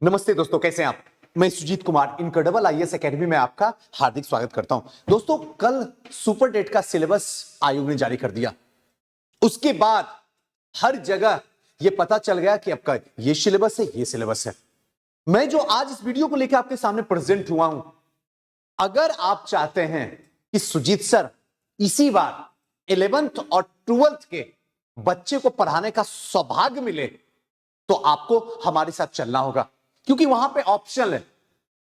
नमस्ते दोस्तों, कैसे हैं आप। मैं Sujeet Kumar incredible IAS academy में आपका हार्दिक स्वागत करता हूं। दोस्तों, कल सुपर टेट का सिलेबस आयोग ने जारी कर दिया। उसके बाद हर जगह यह पता चल गया कि आपका ये सिलेबस है, ये सिलेबस है। मैं जो आज इस वीडियो को लेकर आपके सामने प्रेजेंट हुआ हूं, अगर आप चाहते हैं कि सुजीत सर इसी बार 11th और 12th के बच्चे को पढ़ाने का सौभाग्य मिले, तो आपको हमारे साथ चलना होगा, क्योंकि वहां पे ऑप्शन है।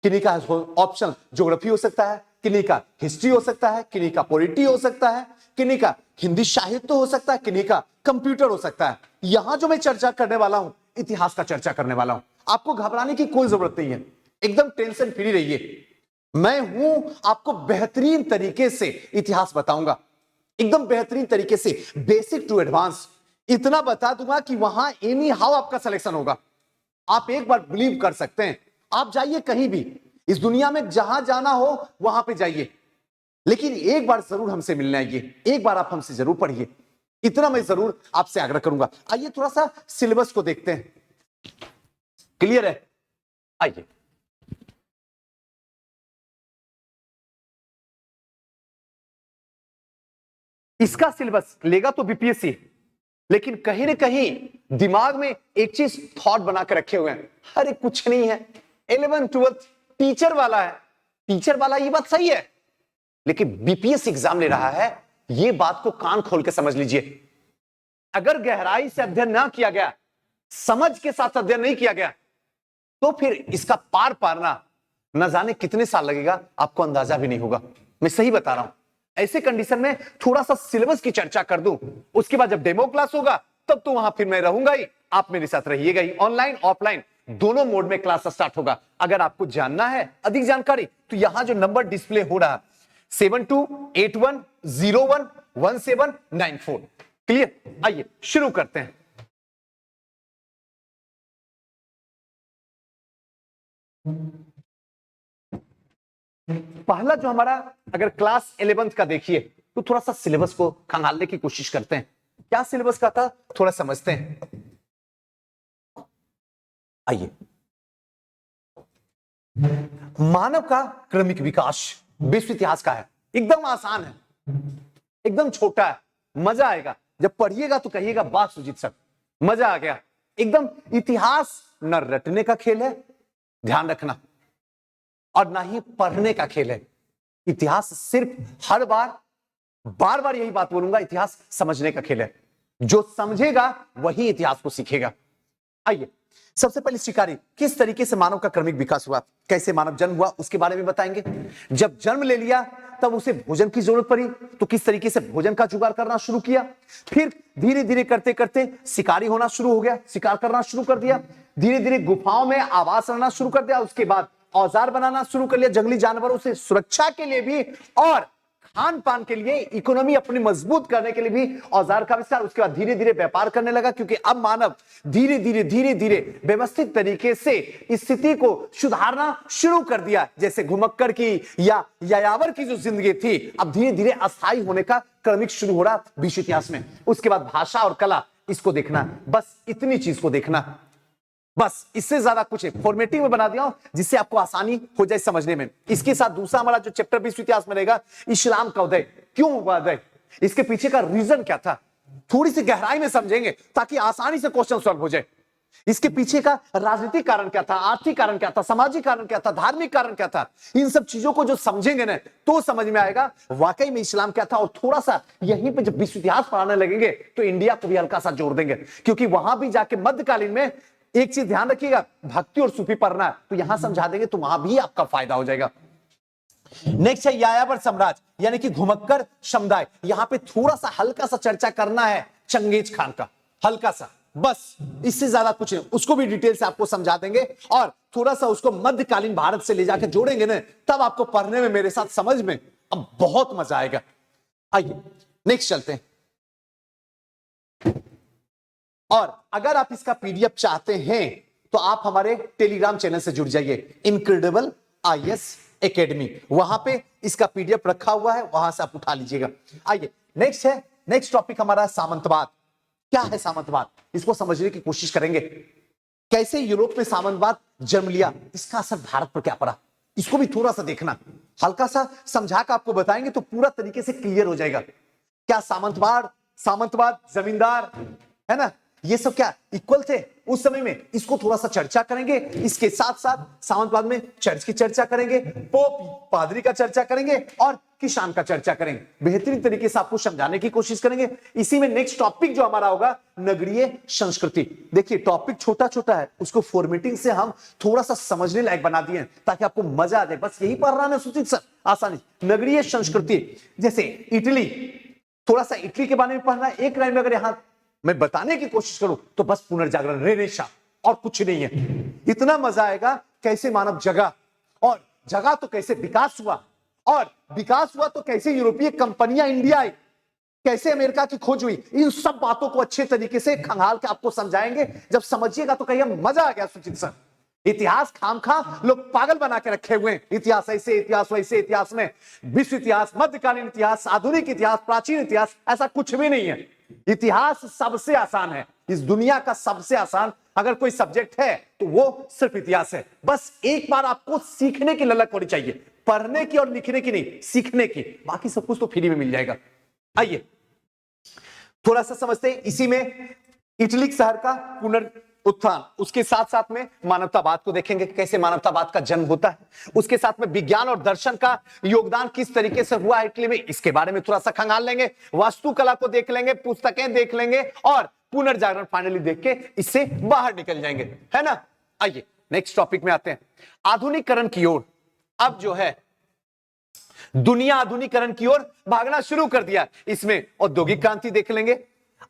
किन्हीं का ऑप्शन ज्योग्राफी हो सकता है, किन्हीं का हिस्ट्री हो सकता है, किन्हीं का पॉलिटी हो सकता है, किन्हीं का हिंदी साहित्य हो सकता है, किन्हीं का कंप्यूटर हो सकता है। यहां जो मैं चर्चा करने वाला हूं, इतिहास का चर्चा करने वाला हूं। आपको घबराने की कोई जरूरत नहीं है, एकदम टेंशन फ्री रहिए। मैं हूं, आपको बेहतरीन तरीके से इतिहास बताऊंगा, एकदम बेहतरीन तरीके से, बेसिक टू एडवांस। इतना बता दूंगा कि वहां एनी हाउ आपका सिलेक्शन होगा। आप एक बार बिलीव कर सकते हैं। आप जाइए कहीं भी इस दुनिया में, जहां जाना हो वहां पे जाइए, लेकिन एक बार जरूर हमसे मिलने आइए, एक बार आप हमसे जरूर पढ़िए। इतना मैं जरूर आपसे आग्रह करूंगा। आइए थोड़ा सा सिलेबस को देखते हैं। क्लियर है? आइए। इसका सिलेबस लेगा तो बीपीएससी, लेकिन कहीं ना कहीं दिमाग में एक चीज थॉट बना के रखे हुए हैं, अरे कुछ नहीं है, 11th 12th टीचर वाला है। टीचर वाला, ये बात सही है, लेकिन बीपीएससी एग्जाम ले रहा है, ये बात को कान खोल के समझ लीजिए। अगर गहराई से अध्ययन ना किया गया, समझ के साथ अध्ययन नहीं किया गया, तो फिर इसका पार पारना न जाने कितने साल लगेगा, आपको अंदाजा भी नहीं होगा। मैं सही बता रहा हूं। ऐसे कंडीशन में थोड़ा सा सिलेबस की चर्चा कर दूं, उसके बाद जब डेमो क्लास होगा तब तो वहां फिर मैं रहूंगा ही, आप मेरे साथ रहिएगा ही। ऑनलाइन ऑफलाइन दोनों मोड में क्लास स्टार्ट होगा। अगर आपको जानना है अधिक जानकारी, तो यहां जो नंबर डिस्प्ले हो रहा है 7281011794। क्लियर? आइए शुरू करते हैं। पहला जो हमारा, अगर क्लास 11th का देखिए, तो थोड़ा सा सिलेबस को खंगालने की कोशिश करते हैं। क्या सिलेबस का था, थोड़ा समझते हैं। आइए। मानव का क्रमिक विकास विश्व इतिहास का है। एकदम आसान है, एकदम छोटा है, मजा आएगा जब पढ़िएगा तो कहिएगा वाह सुजीत सर, मजा आ गया। एकदम इतिहास न रटने का खेल है, ध्यान रखना, और ना ही पढ़ने का खेल है। इतिहास सिर्फ हर बार बार बार यही बात बोलूंगा, इतिहास समझने का खेल है। जो समझेगा वही इतिहास को सीखेगा। आइए, सबसे पहले शिकारी, किस तरीके से मानव का क्रमिक विकास हुआ, कैसे मानव जन्म हुआ, उसके बारे में बताएंगे। जब जन्म ले लिया तब उसे भोजन की जरूरत पड़ी, तो किस तरीके से भोजन का जुगाड़ करना शुरू किया। फिर धीरे धीरे करते करते शिकारी होना शुरू हो गया, शिकार करना शुरू कर दिया। धीरे धीरे गुफाओं में आवास रहना शुरू कर दिया। उसके बाद औजार बनाना शुरू कर लिया, जंगली जानवरों से सुरक्षा के लिए भी और खान पान के लिए, इकोनॉमी अपनी मजबूत करने के लिए भी औजार का विस्तार। उसके बाद धीरे धीरे व्यापार करने लगा, क्योंकि अब मानव धीरे धीरे व्यवस्थित तरीके से स्थिति को सुधारना शुरू कर दिया। जैसे घुमक्कड़ की या यायावर की जो जिंदगी थी, अब धीरे धीरे अस्थायी होने का क्रमिक शुरू हो रहा विश्व इतिहास में। उसके बाद भाषा और कला, इसको देखना, बस इतनी चीज को देखना, बस इससे ज्यादा कुछ है। फॉर्मेटिंग में बना दिया हूं जिससे आपको आसानी हो जाए समझने में। इसके साथ दूसरा हमारा जो चैप्टर विश्व इतिहास में रहेगा, इस्लाम का उदय, क्यों हुआ उदय, इसके पीछे का रीजन क्या था, थोड़ी सी गहराई में समझेंगे ताकि आसानी से क्वेश्चन सॉल्व हो जाए। इसके पीछे का राजनीतिक कारण क्या था, आर्थिक कारण क्या था, सामाजिक कारण क्या था, धार्मिक कारण क्या था, इन सब चीजों को जो समझेंगे ना, तो समझ में आएगा वाकई में इस्लाम क्या था। और थोड़ा सा यहीं पे जब विश्व इतिहास पढ़ाने लगेंगे तो इंडिया को भी हल्का सा जोड़ देंगे, क्योंकि वहां भी जाके मध्यकालीन में एक चीज ध्यान रखिएगा, भक्ति और सूफी पढ़ना है, तो यहां समझा देंगे तो वहां भी आपका फायदा हो जाएगा। नेक्स्ट है यायावर साम्राज्य, यानी कि घुमक्कड़ समुदाय। यहां पे थोड़ा सा हल्का सा चर्चा करना है चंगेज खान का, हल्का सा, बस इससे ज्यादा कुछ नहीं। उसको भी डिटेल से आपको समझा देंगे, और थोड़ा सा उसको मध्यकालीन भारत से ले जाकर जोड़ेंगे ना, तब आपको पढ़ने में, मेरे साथ समझ में अब बहुत मजा आएगा। आइए नेक्स्ट चलते हैं। और अगर आप इसका पीडीएफ चाहते हैं तो आप हमारे टेलीग्राम चैनल से जुड़ जाइए, इनक्रेडिबल आईएएस एकेडमी, वहां पे इसका पीडीएफ रखा हुआ है, वहां से आप उठा लीजिएगा। आइए नेक्स्ट है, नेक्स्ट टॉपिक हमारा सामंतवाद। क्या है सामंतवाद, इसको समझने की कोशिश करेंगे। कैसे यूरोप में सामंतवाद जन्म लिया, इसका असर भारत पर क्या पड़ा, इसको भी थोड़ा सा देखना, हल्का सा समझा कर आपको बताएंगे तो पूरा तरीके से क्लियर हो जाएगा। क्या सामंतवाद जमींदार है ना, ये सब क्या इक्वल थे उस समय में, इसको थोड़ा सा चर्चा करेंगे। इसके साथ साथ सामंतवाद में चर्च की चर्चा करेंगे, पोप पादरी का चर्चा करेंगे और किसान का चर्चा करेंगे। बेहतरीन तरीके से आपको समझाने की कोशिश करेंगे। इसी में नेक्स्ट टॉपिक जो हमारा होगा नगरीय संस्कृति। देखिए टॉपिक छोटा छोटा है, उसको फॉर्मेटिंग से हम थोड़ा सा समझने लायक बना दिए ताकि आपको मजा आ जाए। बस यही पढ़ रहा है सुचित सर, आसानी। नगरीय संस्कृति जैसे इटली, थोड़ा सा इटली के बारे में पढ़ना है। एक लाइन में अगर यहां मैं बताने की कोशिश करूं तो बस पुनर्जागरण, रेनेसां और कुछ नहीं है। इतना मजा आएगा कैसे मानव जगा, और जगा तो कैसे विकास हुआ, और विकास हुआ तो कैसे यूरोपीय कंपनियां इंडिया आई, कैसे अमेरिका की खोज हुई। इन सब बातों को अच्छे तरीके से खंगाल के आपको समझाएंगे। जब समझिएगा तो कहिए मजा आ गया सुचित सर। इतिहास खामखा लोग पागल बना के रखे हुए हैं, इतिहास ऐसे इतिहास वैसे, इतिहास में विश्व इतिहास, मध्यकालीन इतिहास, आधुनिक इतिहास, प्राचीन इतिहास, ऐसा कुछ भी नहीं है। इतिहास सबसे आसान है, इस दुनिया का सबसे आसान अगर कोई सब्जेक्ट है तो वो सिर्फ इतिहास है। बस एक बार आपको सीखने की ललक होनी चाहिए, पढ़ने की और लिखने की नहीं, सीखने की। बाकी सब कुछ तो फ्री में मिल जाएगा। आइए थोड़ा सा समझते हैं। इसी में इटली शहर का पुनरुत्थान, उसके साथ साथ में मानवतावाद को देखेंगे, कैसे मानवतावाद का जन्म होता है। उसके साथ में विज्ञान और दर्शन का योगदान किस तरीके से हुआ इटली में, इसके बारे में थोड़ा सा खंगाल लेंगे। वास्तुकला को देख लेंगे, पुस्तकें देख लेंगे और पुनर्जागरण फाइनली देख के इससे बाहर निकल जाएंगे, है ना। आइए नेक्स्ट टॉपिक में आते हैं, आधुनिकीकरण की ओर। अब जो है दुनिया आधुनिकीकरण की ओर भागना शुरू कर दिया। इसमें औद्योगिक क्रांति देख लेंगे,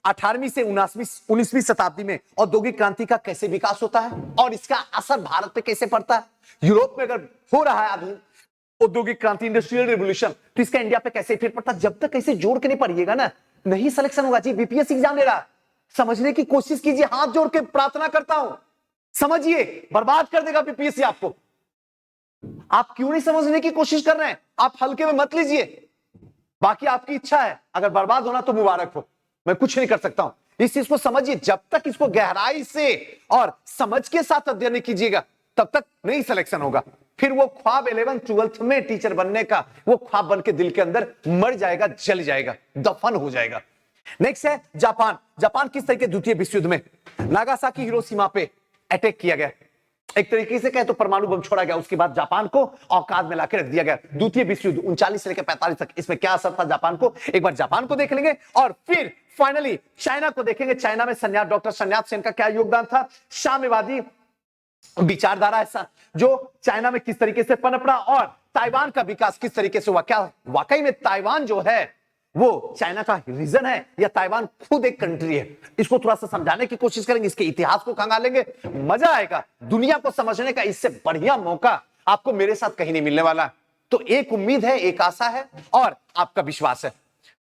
18वीं से 19वीं शताब्दी में औद्योगिक क्रांति का कैसे विकास होता है और इसका असर भारत पे कैसे पड़ता है। यूरोप में अगर हो रहा है आधुनिक औद्योगिक क्रांति, इंडस्ट्रियल रिवोल्यूशन, तो इसका इंडिया पे कैसे इफेक्ट पड़ता है। जब तक कैसे जोड़ के नहीं पढ़िएगा ना, नहीं सिलेक्शन होगा जी। बीपीएससी एग्जाम दे रहा, समझने की कोशिश कीजिए, हाथ जोड़ के प्रार्थना करता हूं, समझिए, बर्बाद कर देगा बीपीएससी आपको। आप क्यों नहीं समझने की कोशिश कर रहे हैं, आप हल्के में मत लीजिए। बाकी आपकी इच्छा है, अगर बर्बाद होना तो मुबारक हो, मैं कुछ नहीं कर सकता हूं। इस चीज को समझिए, जब तक इसको गहराई से और समझ के साथ अध्ययन नहीं कीजिएगा तब तक नहीं सिलेक्शन होगा। फिर वो ख्वाब 11th 12th में टीचर बनने का, वो ख्वाब बन के दिल के अंदर मर जाएगा, जल जाएगा, दफन हो जाएगा। नेक्स्ट है जापान। जापान किस तरीके द्वितीय विश्व युद्ध में नागासाकी हिरोशिमा पे अटैक किया गया, एक तरीके से कहे तो परमाणु बम छोड़ा गया, उसके बाद जापान को औकात में लाकर रख दिया गया। द्वितीय विश्व युद्ध 39 से लेकर 45 तक, इसमें क्या असर था जापान को, एक बार जापान को देख लेंगे और फिर फाइनली चाइना को देखेंगे। चाइना में डॉक्टर सन्यात सेन का क्या योगदान था, साम्यवादी विचारधारा ऐसा जो चाइना में किस तरीके से पनपड़ा और ताइवान का विकास किस तरीके से हुआ। क्या वाकई में ताइवान जो है वो चाइना का रीजन है या ताइवान खुद एक कंट्री है, इसको थोड़ा सा समझाने की कोशिश करेंगे, इसके इतिहास को खंगालेंगे, मजा आएगा। दुनिया को समझने का इससे बढ़िया मौका आपको मेरे साथ कहीं नहीं मिलने वाला। तो एक उम्मीद है, एक आशा है और आपका विश्वास है।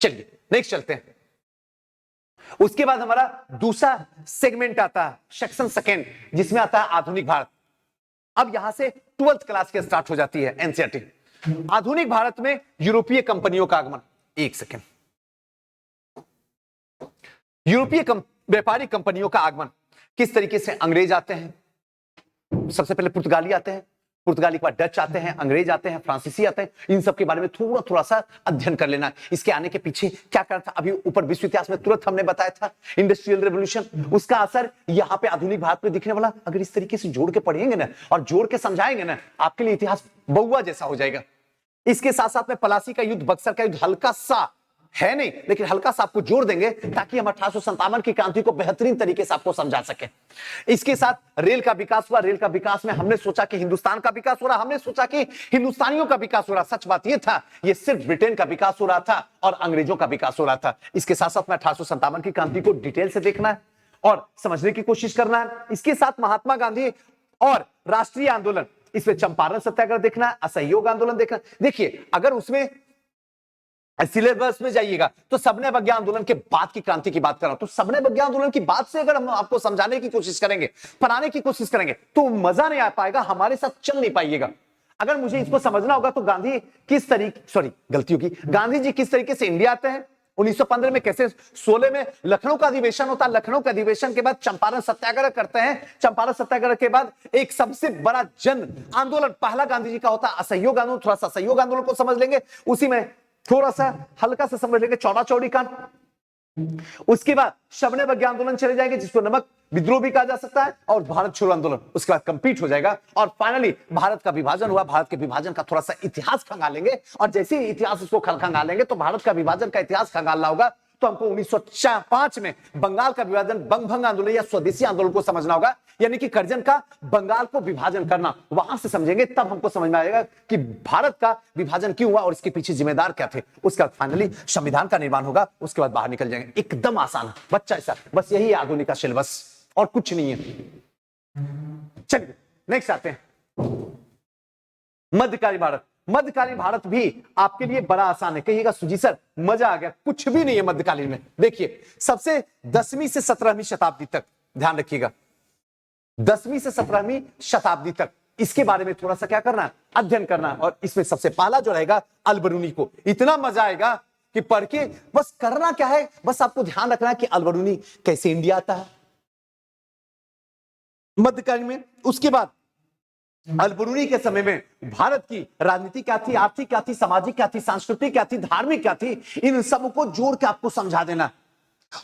चलिए नेक्स्ट चलते हैं। उसके बाद हमारा दूसरा सेगमेंट आता है, सेक्शन सेकेंड, जिसमें आता है आधुनिक भारत। अब यहां से 12th क्लास के स्टार्ट हो जाती है एनसीईआरटी। आधुनिक भारत में यूरोपीय कंपनियों का आगमन। एक सेकेंड, यूरोपीय व्यापारिक कंपनियों का आगमन किस तरीके से, अंग्रेज आते हैं, सबसे पहले पुर्तगाली आते हैं, पुर्तगाली के बाद डच आते हैं, अंग्रेज आते हैं, फ्रांसीसी आते हैं। इन सब के बारे में थोड़ा थोड़ा सा अध्ययन कर लेना, इसके आने के पीछे क्या कारण था। अभी ऊपर विश्व इतिहास में तुरंत हमने बताया था इंडस्ट्रियल रेवोल्यूशन, उसका असर यहाँ पे आधुनिक भारत में दिखने वाला। अगर इस तरीके से जोड़ के पढ़ेंगे ना और जोड़ के समझाएंगे ना, आपके लिए इतिहास बउआ जैसा हो जाएगा। इसके साथ साथ में पलासी का युद्ध, बक्सर का युद्ध हल्का सा है नहीं, लेकिन हल्का सा आपको जोड़ देंगे ताकि हम 1857 की क्रांति को बेहतरीन तरीके से आपको समझा सके। इसके साथ रेल का विकास हुआ। रेल का विकास में हमने सोचा कि हिंदुस्तान का विकास हो रहा, हमने सोचा कि हिंदुस्तानियों का विकास हो रहा। सच बात यह था, यह सिर्फ ब्रिटेन का विकास हो रहा था और अंग्रेजों का विकास हो रहा था। इसके साथ साथ में 1857 की क्रांति को डिटेल से देखना है और समझने की कोशिश करना है। इसके साथ महात्मा गांधी और राष्ट्रीय आंदोलन, इसमें चंपारण सत्याग्रह देखना है, असहयोग आंदोलन देखना। देखिए अगर उसमें सिलेबस में जाइएगा तो सबने अवज्ञा आंदोलन के बाद की क्रांति की बात कर रहा हूं, तो सबने अवज्ञा आंदोलन की बात से अगर हम आपको समझाने की कोशिश करेंगे, पढ़ाने की कोशिश करेंगे, तो मजा नहीं आ पाएगा, हमारे साथ चल नहीं पाइएगा। अगर मुझे इसको समझना होगा तो गांधी किस तरीके, गलती होगी, गांधी जी किस तरीके से इंडिया आते हैं, 1915 में कैसे 16 में लखनऊ का अधिवेशन होता है, लखनऊ के अधिवेशन के बाद चंपारण सत्याग्रह करते हैं, चंपारण सत्याग्रह के बाद एक सबसे बड़ा जन आंदोलन पहला गांधी जी का होता है असहयोग आंदोलन। थोड़ा सा असहयोग आंदोलन को समझ लेंगे, उसी में थोड़ा सा हल्का सा समझ लेंगे चौड़ा चौड़ी कांड। उसके बाद शबने बग्या आंदोलन चले जाएंगे जिसको नमक विद्रोह भी कहा जा सकता है, और भारत छोड़ो आंदोलन उसके बाद कंप्लीट हो जाएगा। और फाइनली भारत का विभाजन हुआ। भारत के विभाजन का थोड़ा सा इतिहास खंगालेंगे, और जैसे ही इतिहास इसको खंगालेंगे तो भारत का विभाजन का इतिहास खंगालना होगा तो हमको 1905 में बंगाल का विभाजन बंगभंग आंदोलन या स्वदेशी आंदोलन को समझना होगा, यानी कि करजन का बंगाल को विभाजन करना। वहां से समझेंगे तब हमको समझ में आएगा कि भारत का विभाजन क्यों हुआ और इसके पीछे जिम्मेदार क्या थे। उसके बाद फाइनली संविधान का निर्माण होगा, उसके बाद बाहर निकल जाएंगे। एकदम आसान है बच्चा, ऐसा बस यही आधुनिक का सिलेबस और कुछ नहीं है। चलिए नेक्स्ट आते हैं मध्यकालीन भारत। मध्यकालीन भारत भी आपके लिए बड़ा आसान है। कहिएगा सुजी सर मजा आ गया, कुछ भी नहीं है मध्यकालीन में। देखिए सबसे 10वीं से 17वीं शताब्दी तक ध्यान रखिएगा, 10वीं से 17वीं शताब्दी तक इसके बारे में थोड़ा सा क्या करना है, अध्ययन करना है। और इसमें सबसे पहला जो रहेगा अल-बरूनी को, इतना मजा आएगा कि पढ़ के बस करना क्या है, बस आपको ध्यान रखना है कि अल-बरूनी कैसे इंडिया आता है मध्यकालीन में। उसके बाद अल-बरूनी के समय में भारत की राजनीति क्या थी, आर्थिक क्या थी, सामाजिक क्या थी, सांस्कृतिक क्या थी, धार्मिक क्या थी, इन सबको जोड़ के आपको समझा देना।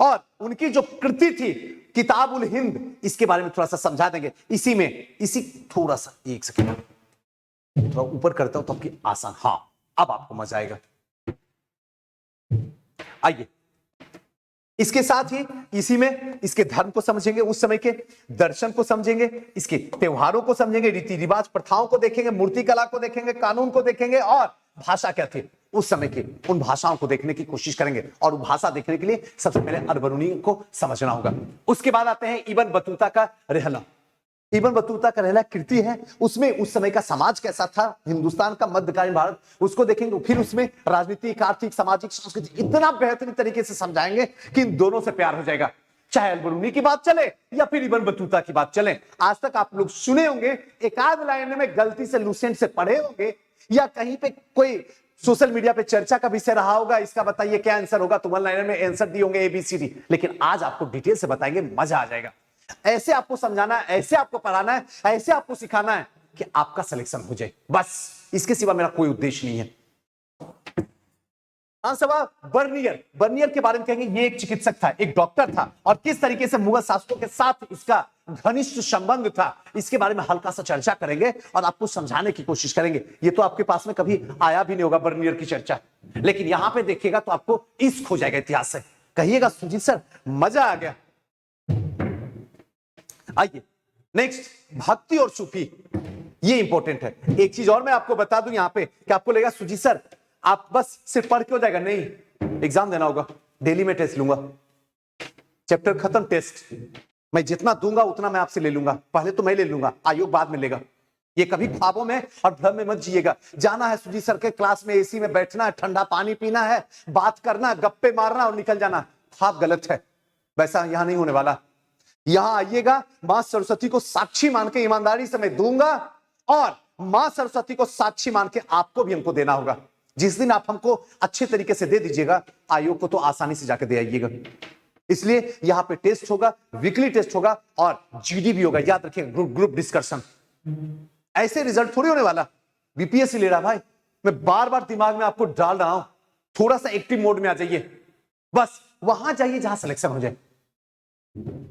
और उनकी जो कृति थी किताब उल हिंद, इसके बारे में थोड़ा सा समझा देंगे। इसी थोड़ा सा एक सेकंड थोड़ा ऊपर करता हूं तो आपकी आसान, हाँ अब आपको मजा आएगा। आइए इसके साथ ही इसी में इसके धर्म को समझेंगे, उस समय के दर्शन को समझेंगे, इसके त्योहारों को समझेंगे, रीति रिवाज प्रथाओं को देखेंगे, मूर्ति कला को देखेंगे, कानून को देखेंगे, और भाषा क्या थी उस समय की, उन भाषाओं को देखने की कोशिश करेंगे। और वो भाषा देखने के लिए सबसे पहले अल-बरूनी को समझना होगा। उसके बाद आते हैं इब्न बतूता का रहला। इब्न बतूता का रहला कृति है, उसमें उस समय का समाज कैसा था, हिंदुस्तान का मध्यकालीन भारत, उसको देखेंगे। फिर उसमें राजनीतिक, आर्थिक, सामाजिक, सांस्कृतिक इतना बेहतरीन तरीके से समझाएंगे कि इन दोनों से प्यार हो जाएगा, चाहे अल-बरूनी की बात चले या फिर इब्न बतूता की बात चले। आज तक आप लोग सुने होंगे, एक आध लाइन में गलती से लूसेंट से पढ़े होंगे, या कहीं पे कोई सोशल मीडिया पे चर्चा का विषय रहा होगा, इसका बताइए क्या आंसर होगा, तो वन लाइनर में आंसर दिए होंगे ABCD। लेकिन आज आपको डिटेल से बताएंगे, मजा आ जाएगा। ऐसे आपको समझाना है, ऐसे आपको पढ़ाना है, ऐसे आपको सिखाना है कि आपका सिलेक्शन हो जाए, बस इसके सिवा मेरा कोई उद्देश्य नहीं है। बर्नियर के बारे में कहेंगे, ये एक चिकित्सक था, एक डॉक्टर था, और किस तरीके से मुगल शासकों के साथ इसका घनिष्ठ संबंध था, इसके बारे में हल्का सा चर्चा करेंगे और आपको समझाने की कोशिश करेंगे। ये तो आपके पास में कभी आया भी नहीं होगा बर्नियर की चर्चा, लेकिन यहां पे देखिएगा तो आपको इश्क हो जाएगा इतिहास से। कहिएगा सुजीत सर मजा आ गया। आइए नेक्स्ट, भक्ति और सूफी, ये इंपॉर्टेंट है। एक चीज और मैं आपको बता दूं यहां पे कि आपको लगेगा सुजीत सर आप बस सिर्फ पढ़ के हो जाएगा, नहीं, एग्जाम देना होगा, डेली में टेस्ट लूंगा, चैप्टर खत्म टेस्ट मैं जितना दूंगा उतना मैं आपसे ले लूंगा, पहले तो मैं ले लूंगा, आयोग बाद में लेगा। ये कभी ख्वाबों में और भ्रम में मत जिएगा। जाना है सुजीत सर के क्लास में, एसी में बैठना है, ठंडा पानी पीना है, बात करना, गप्पे मारना और निकल जाना। ख्वाब गलत है, वैसा यहां नहीं होने वाला। यहां आइएगा, मां सरस्वती को साक्षी मान के ईमानदारी से मैं दूंगा, और मां सरस्वती को साक्षी मान के आपको भी हमको देना होगा। जिस दिन आप हमको अच्छे तरीके से दे दीजिएगा, आयोग को तो आसानी से जाके दे आइएगा। इसलिए यहां पे टेस्ट होगा, वीकली टेस्ट होगा, और GD भी होगा, याद रखिएगा, ग्रुप डिस्कशन। ऐसे रिजल्ट थोड़ी होने वाला, बीपीएससी ले रहा भाई, मैं बार बार दिमाग में आपको डाल रहा हूं, थोड़ा सा एक्टिव मोड में आ जाइए, बस वहां जाइए जहां सिलेक्शन हो जाए।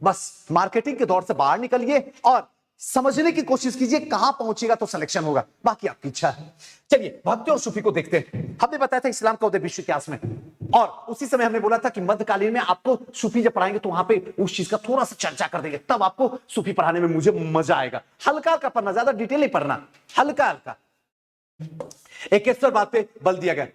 बस मार्केटिंग के दौर से बाहर निकलिए और समझने की कोशिश कीजिए, कहां पहुंचेगा तो सिलेक्शन होगा, बाकी आपकी इच्छा है। चलिए भक्ति और सूफी को देखते हैं। हमने बताया था इस्लाम का उदय विश्व इतिहास में, और उसी समय हमने बोला था कि मध्यकालीन में आपको सूफी जब पढ़ाएंगे तो वहां पे उस चीज का थोड़ा सा चर्चा कर देंगे, तब आपको सूफी पढ़ाने में मुझे मजा आएगा। हल्का हल्का पढ़ना, ज्यादा डिटेल नहीं पढ़ना, हल्का हल्का। 21 बात पे बल दिया गया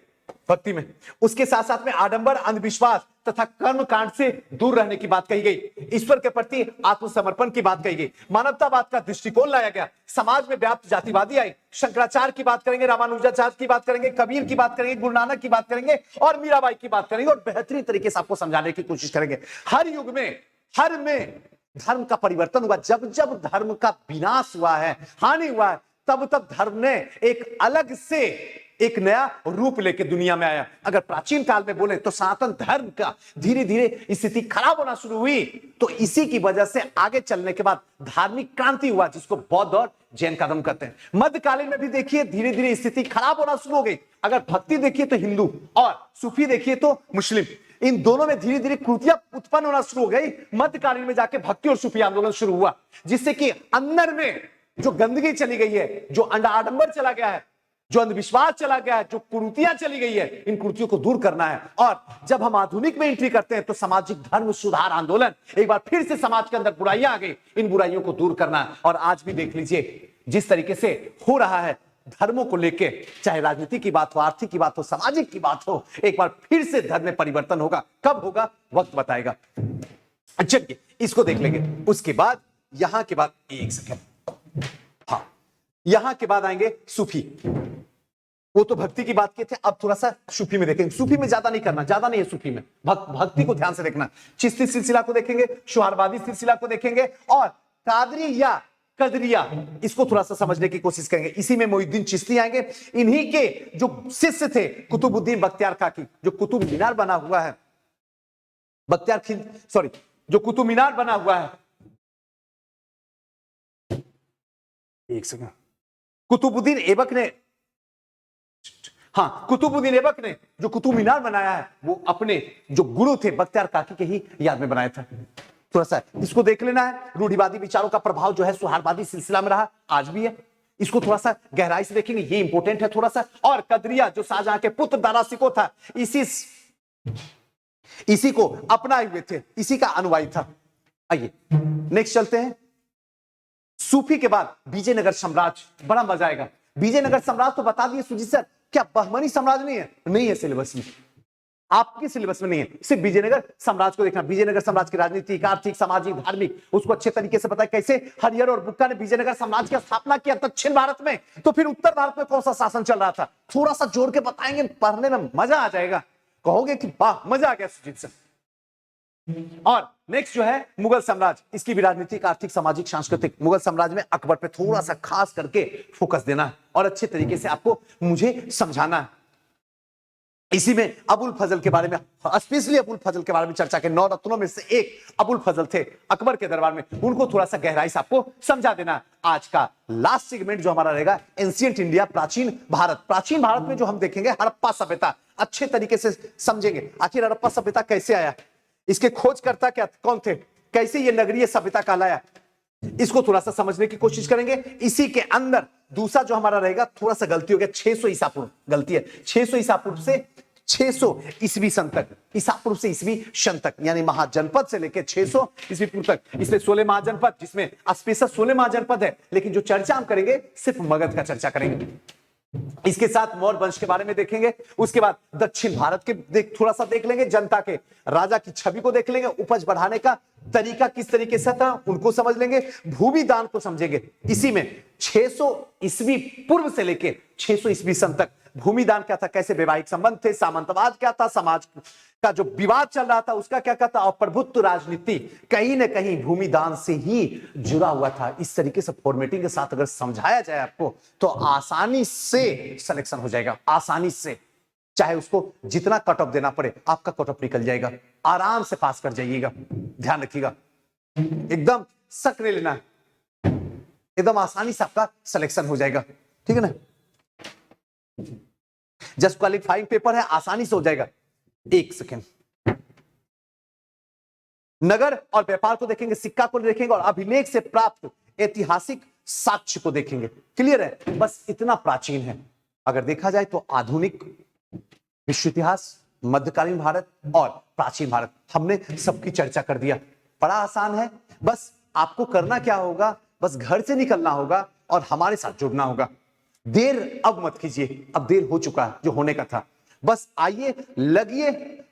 भक्ति में। उसके साथ साथ में आडंबर, अंधविश्वास तथा कर्म कांड से दूर रहने की बात कही गई, ईश्वर के प्रति आत्मसमर्पण की बात कही गई, मानवतावाद का दृष्टिकोण लाया गया, समाज में व्याप्त जातिवादी आई, शंकराचार्य की बात करेंगे, रामानुजाचार्य की बात करेंगे, कबीर की बात करेंगे, गुरु नानक की बात करेंगे, और मीराबाई की बात करेंगे, और बेहतरीन तरीके से आपको समझाने की कोशिश करेंगे। हर युग में, हर में धर्म का परिवर्तन हुआ। जब जब धर्म का विनाश हुआ है, हानि हुआ है, तब तब धर्म ने एक अलग से एक नया रूप लेके दुनिया में आया। अगर प्राचीन काल में बोले तो सनातन धर्म का धीरे धीरे स्थिति खराब होना शुरू हुई, तो इसी की वजह से आगे चलने के बाद धार्मिक क्रांति हुआ, जिसको बौद्ध और जैन का धर्म कहते हैं। मध्यकालीन में भी देखिए धीरे धीरे स्थिति खराब होना शुरू हो गई। अगर भक्ति देखिए तो हिंदू और सूफी देखिए तो मुस्लिम, इन दोनों में धीरे धीरे कृतियां उत्पन्न होना शुरू हो गई। मध्यकालीन में जाके भक्ति और सूफी आंदोलन शुरू हुआ, जिससे कि अंदर में जो गंदगी चली गई है, जो आडंबर चला गया है, जो अंधविश्वास चला गया है, जो कुरीतियां चली गई है, इन कुरीतियों को दूर करना है। और जब हम आधुनिक में एंट्री करते हैं तो सामाजिक धर्म सुधार आंदोलन, एक बार फिर से समाज के अंदर बुराइयां आ गई, इन बुराइयों को दूर करना है। और आज भी देख लीजिए जिस तरीके से हो रहा है धर्मों को लेके, चाहे राजनीति की बात हो, आर्थिक की बात हो, सामाजिक की बात हो, एक बार फिर से धर्म में परिवर्तन होगा। कब होगा वक्त बताएगा। चलिए इसको देख लेंगे। उसके बाद यहां के बाद एक सेकेंड, हाँ यहां के बाद आएंगे सूफी। वो तो भक्ति की बात किए थे, अब थोड़ा सा सूफी में देखेंगे। सूफी में ज्यादा नहीं करना, ज्यादा नहीं है सूफी में, भक्ति को ध्यान से देखना। चिश्ती सिलसिला को देखेंगे, शुहारवादी सिलसिला को देखेंगे, और कादरी या कदरिया, इसको थोड़ा सा समझने की कोशिश करेंगे। इसी में मोहिउद्दीन चिश्ती आएंगे। इन्हीं के जो शिष्य थे कुतुबुद्दीन बख्तियार काकी, जो कुतुब मीनार बना हुआ है, जो कुतुब मीनार बना हुआ है, एक सेकंड, कुतुबुद्दीन ऐबक ने, हाँ कुतुबुद्दीन ऐबक ने जो कुतुब मीनार बनाया है, वो अपने जो गुरु थे बख्तियार काकी के ही याद में बनाया था। थोड़ा सा इसको देख लेना है। रूढ़िवादी विचारों का प्रभाव जो है सुहारवादी सिलसिला में रहा, आज भी है। इसको थोड़ा सा गहराई से देखेंगे, ये इंपॉर्टेंट है थोड़ा सा। और कदरिया जो शाहजहां के पुत्र दारा सिको था, इसी को अपनाए हुए थे, इसी का अनुयायी था। आइए नेक्स्ट चलते हैं। सूफी के बाद विजयनगर साम्राज्य, बड़ा मजा आएगा। विजयनगर साम्राज्य तो बता दिए सुजीत सर, क्या बहमनी साम्राज्य नहीं है? नहीं है सिलेबस में, आपके सिलेबस में नहीं है। सिर्फ विजयनगर साम्राज्य को देखना। विजयनगर साम्राज्य की राजनीतिक, आर्थिक, सामाजिक, धार्मिक, उसको अच्छे तरीके से पता है। कैसे हरिहर और बुक्का ने विजयनगर साम्राज्य की स्थापना किया दक्षिण भारत में, तो फिर उत्तर भारत में कौन सा शासन चल रहा था, थोड़ा सा जोड़ के बताएंगे, पढ़ने में मजा आ जाएगा। कहोगे कि वाह मजा आ गया सुजीत सर। और नेक्स्ट जो है मुगल साम्राज्य, इसकी भी राजनीतिक, आर्थिक, सामाजिक, सांस्कृतिक। मुगल साम्राज्य में अकबर पे थोड़ा सा खास करके फोकस देना है और अच्छे तरीके से आपको मुझे समझाना है। इसी में अबुल फजल के बारे में, स्पेशली अबुल फजल के बारे में चर्चा के 9 रत्नों में से एक अबुल फजल थे अकबर के दरबार में, उनको थोड़ा सा गहराई से आपको समझा देना। आज का लास्ट सेगमेंट जो हमारा रहेगा एंशिएंट इंडिया, प्राचीन भारत। प्राचीन भारत में जो हम देखेंगे हड़प्पा सभ्यता, अच्छे तरीके से समझेंगे आखिर हड़प्पा सभ्यता कैसे आया, इसके खोजकर्ता क्या कौन थे, कैसे ये नगरीय सभ्यता कहलाया, इसको थोड़ा सा समझने की कोशिश करेंगे। इसी के अंदर दूसरा जो हमारा रहेगा, थोड़ा सा गलती हो गया, 600 ईसा पूर्व, गलती है, 600 ईसा पूर्व से 600 ईस्वी सन तक, ईसा पूर्व से ईस्वी सन तक, यानी महाजनपद से लेकर 600 ईस्वी पूर्व तक, इसलिए 16 महाजनपद, जिसमें स्पेशल 16 महाजनपद है, लेकिन जो चर्चा हम करेंगे सिर्फ मगध का चर्चा करेंगे। इसके साथ मौर्य वंश के बारे में देखेंगे। उसके बाद दक्षिण भारत के थोड़ा सा देख लेंगे, जनता के राजा की छवि को देख लेंगे, उपज बढ़ाने का तरीका किस तरीके से था उनको समझ लेंगे, भूमि दान को समझेंगे। इसी में 600 ईस्वी पूर्व से लेके 600 ईस्वी सन तक भूमि दान क्या था, कैसे वैवाहिक संबंध थे, सामंतवाद क्या था, समाज का जो विवाद चल रहा था उसका क्या था, और प्रभुत्व राजनीति कहीं ना कहीं भूमि दान से ही जुड़ा हुआ था। इस तरीके से फॉर्मेटिंग के साथ अगर समझाया जाए आपको तो आसानी से सिलेक्शन हो जाएगा, आसानी से। चाहे उसको जितना कट ऑफ देना पड़े, आपका कट ऑफ निकल जाएगा, आराम से पास कर जाइएगा। ध्यान रखिएगा, एकदम शक नहीं लेना, एकदम आसानी से आपका सिलेक्शन हो जाएगा, ठीक है ना। जस्ट क्वालिफाइंग पेपर है, आसानी से हो जाएगा। एक सेकेंड, नगर और व्यापार को देखेंगे, सिक्का को देखेंगे, और अभिलेख से प्राप्त ऐतिहासिक साक्ष्य को देखेंगे। क्लियर है, बस इतना प्राचीन है। अगर देखा जाए तो आधुनिक विश्व इतिहास, मध्यकालीन भारत और प्राचीन भारत, हमने सबकी चर्चा कर दिया। बड़ा आसान है, बस आपको करना क्या होगा, बस घर से निकलना होगा और हमारे साथ जुड़ना होगा। देर अब मत कीजिए, अब देर हो चुका है जो होने का था। बस आइए, लगिए,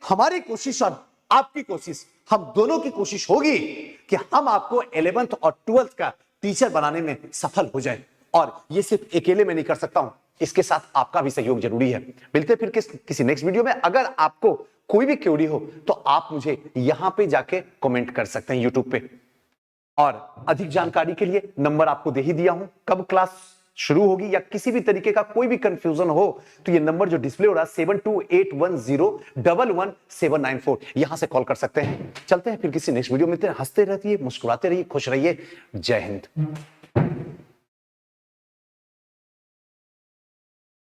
हमारी कोशिश और आपकी कोशिश, हम दोनों की कोशिश होगी कि हम आपको 11th और 12th का टीचर बनाने में सफल हो जाए। और ये सिर्फ अकेले में नहीं कर सकता हूं, इसके साथ आपका भी सहयोग जरूरी है। मिलते फिर किसी नेक्स्ट वीडियो में। अगर आपको कोई भी क्वेरी हो तो आप मुझे यहां पे जाके कमेंट कर सकते हैं यूट्यूब पे। और अधिक जानकारी के लिए नंबर आपको दे ही दिया हूं। कब क्लास शुरू होगी या किसी भी तरीके का कोई भी कंफ्यूजन हो तो ये नंबर जो डिस्प्ले हो रहा है 7281011794 यहां से कॉल कर सकते हैं। चलते हैं फिर किसी नेक्स्ट वीडियो में, हंसते रहिए, मुस्कुराते रहिए, खुश रहिए। जय हिंद।